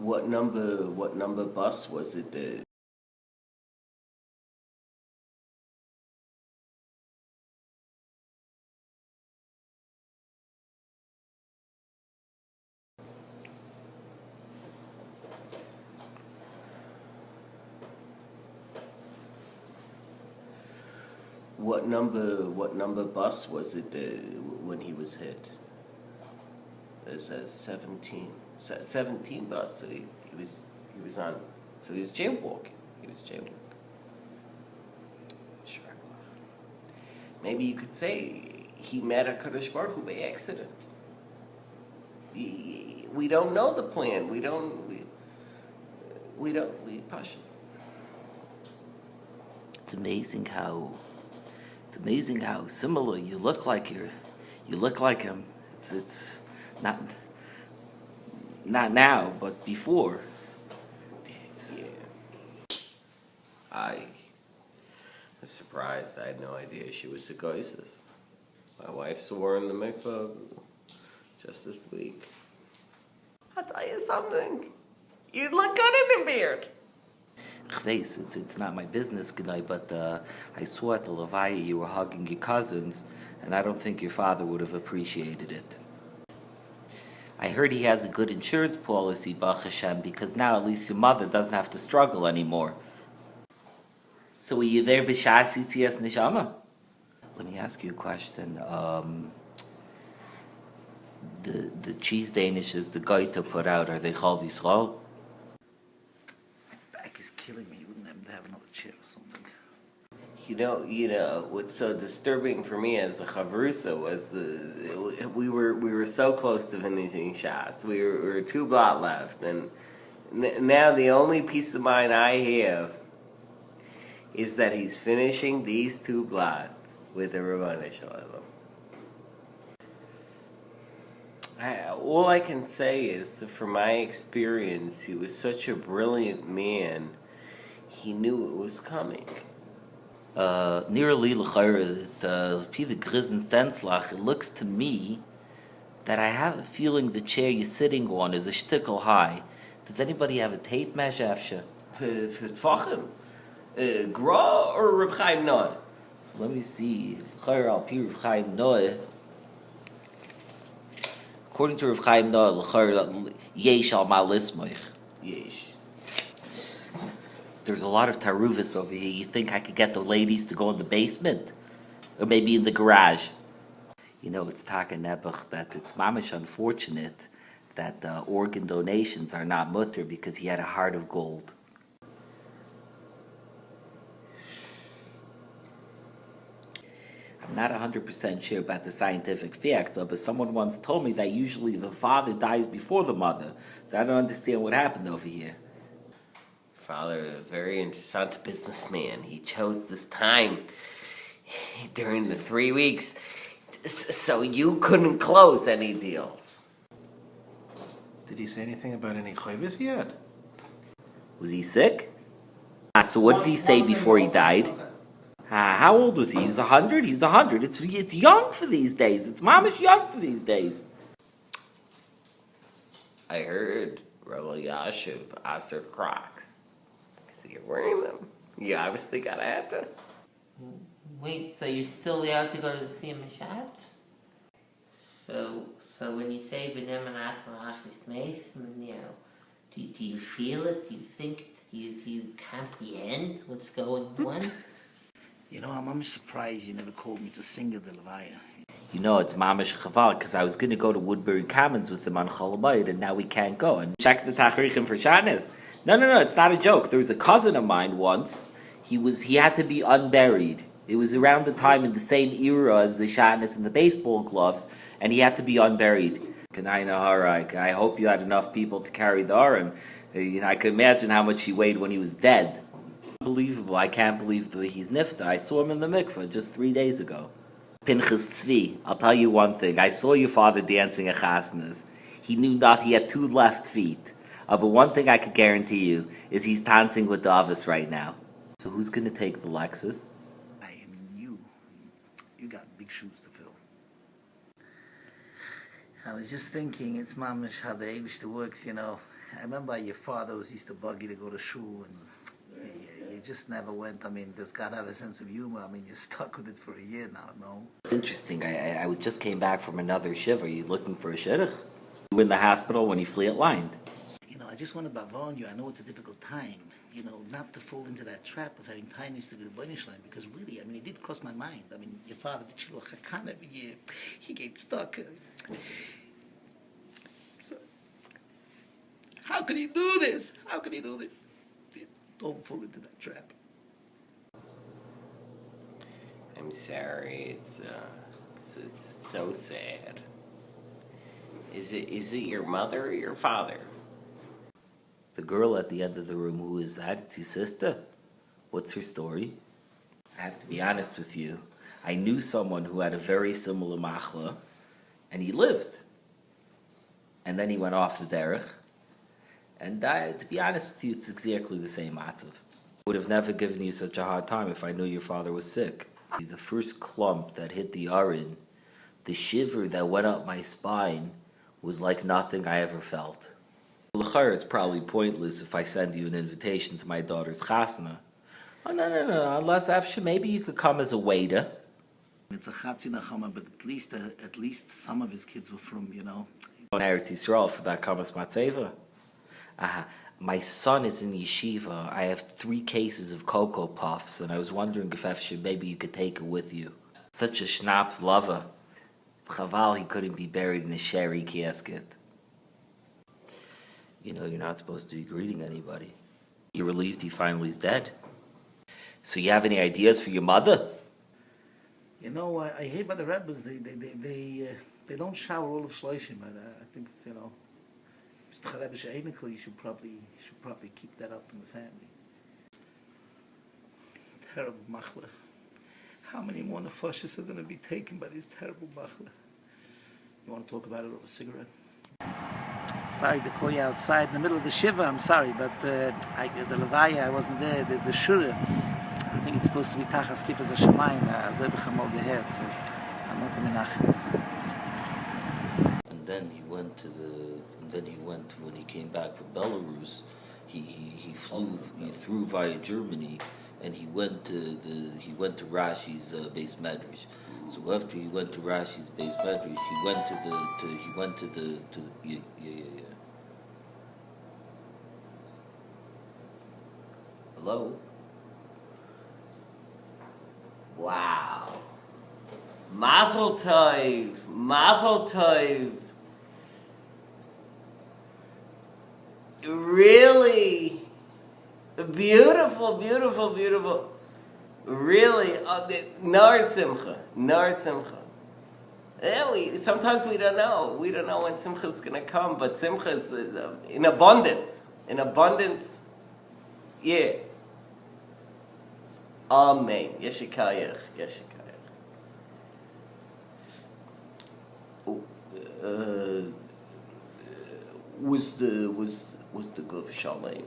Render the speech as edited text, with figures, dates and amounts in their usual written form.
What number bus was it? What number bus was it when he was hit? It's a 17 bus. So he was on. So he was jaywalking. Sure. Maybe you could say he met a Kadosh Baruch Hu by accident. We don't know the plan. We push it. It's amazing how similar you look like him. It's not now, but before. I was surprised. I had no idea she was a goysis. My wife swore in the mikvah just this week. I'll tell you something. You look good in the beard. It's not my business, Gnai, but I saw at the Levaya you were hugging your cousins, and I don't think your father would have appreciated it. I heard he has a good insurance policy, Baruch Hashem, because now at least your mother doesn't have to struggle anymore. So were you there b'shas Yitzias Neshama? Let me ask you a question. The cheese danishes the Goita put out, are they Chol Yisrael? My back is killing me. You wouldn't happen to have another chair or something. You know, what's so disturbing for me as a chavrusa was we were so close to finishing Shas. We were 2 blot left, and now the only peace of mind I have is that he's finishing these 2 blot with the Rabbanu Shalom. All I can say is that from my experience, he was such a brilliant man. He knew it was coming. Nearly l'chayr, the Piva Grizen Stenslach, it looks to me that I have a feeling the chair you're sitting on is a shtickle high. Does anybody have a tape measure, Afsha? For Tfachim? Gra or Reb Chaim Noah? So let me see. L'chayr al Pi Reb Chaim Noah. According to Reb Chaim Noah, l'chayr yesh al ma lismoich. Yesh. There's a lot of taruvis over here. You think I could get the ladies to go in the basement? Or maybe in the garage? You know, it's Taka Nebuch that it's mamish unfortunate that organ donations are not mutter because he had a heart of gold. I'm not 100% sure about the scientific facts, but someone once told me that usually the father dies before the mother. So I don't understand what happened over here. Father, a very interesting businessman. He chose this time during the 3 weeks so you couldn't close any deals. Did he say anything about any chayvis he had? Was he sick? So what did he say before he died? How old was he? He was 100? He was 100. It's young for these days. It's mamish young for these days. I heard Rabbi Yashiv Aser Crocs. So you're wearing them. You obviously gotta have to. Wait, so you're still allowed to go to the Siyam Mashat? So when you say V'nem Anat L'Achris Meis, you know, do you feel it? Do you think it? Do you comprehend what's going on? You know, I'm surprised you never called me to sing at the Levaya. You know, it's mamish chaval because I was going to go to Woodbury Commons with him on Cholabayit, and now we can't go. And check the tachrichim for Shanis. No, it's not a joke. There was a cousin of mine once. He had to be unburied. It was around the time in the same era as the Shanis and the baseball gloves, and he had to be unburied. I hope you had enough people to carry the Aron. I could imagine how much he weighed when he was dead. Unbelievable. I can't believe that he's nifta. I saw him in the mikveh just 3 days ago. Pinchas Tzvi, I'll tell you one thing. I saw your father dancing at Chasnas. He knew not he had 2 left feet. But one thing I could guarantee you is he's dancing with Davis right now. So who's going to take the Lexus? I mean, you got big shoes to fill. I was just thinking, it's mamish how the yeshivish works, you know. I remember your father was used to bug you to go to shul, and you just never went. I mean, does God have a sense of humor? I mean, you're stuck with it for a year now, no? It's interesting. I just came back from another shiva. Are you looking for a shidduch? You in the hospital when you flee it lined. You know, I just want to warn you. I know it's a difficult time, you know, not to fall into that trap of having kindness to the Rebbeinu Shalom, because really, I mean, it did cross my mind. I mean, your father did Shiloh Hakan every year. He gave stuck. So, how could he do this? How could he do this? Don't fall into that trap. I'm sorry. It's so sad. Is it your mother or your father? The girl at the end of the room, who is that? It's your sister. What's her story? I have to be honest with you. I knew someone who had a very similar machla, and he lived. And then he went off the derech. And to be honest with you, it's exactly the same matzav. I would have never given you such a hard time if I knew your father was sick. The first clump that hit the arin, the shiver that went up my spine, was like nothing I ever felt. L'chayr, it's probably pointless if I send you an invitation to my daughter's chasna. Oh, no. Unless after maybe you could come as a waiter. It's a chatzi nachama, but at least some of his kids were from, you know. On Eretz Yisrael for that kamas matzeva. My son is in yeshiva. I have 3 cases of Cocoa Puffs, and I was wondering if after maybe you could take it with you. Such a schnapps lover. Chaval, he couldn't be buried in a sherry casket. You know, you're not supposed to be greeting anybody. You're relieved he finally is dead. So you have any ideas for your mother? You know, I hear by the rabbis, they don't shower all of shloshim. I think, you know, Mr. Charebish Einikel, you should probably keep that up in the family. Terrible machla. How many more nefashis are going to be taken by this terrible machla? You want to talk about it over a cigarette? Sorry to call you outside in the middle of the shiva. I'm sorry, but the levaya, I wasn't there. The shura, I think it's supposed to be tachas kippas hashamayim. As Rebbe Chamol gehet, so I'm not coming And then he went when he came back from Belarus. He flew via Germany, and he went to Rashi's base medrash. So after he went to Rashi's base medrash, he went to the Hello? Wow. Mazel tov. Mazel tov. Really beautiful. Really, nar simcha. Sometimes we don't know. We don't know when simcha is going to come, but simcha is in abundance. Yeah. Amen. Yeshikayach. Was the Guf Shalem?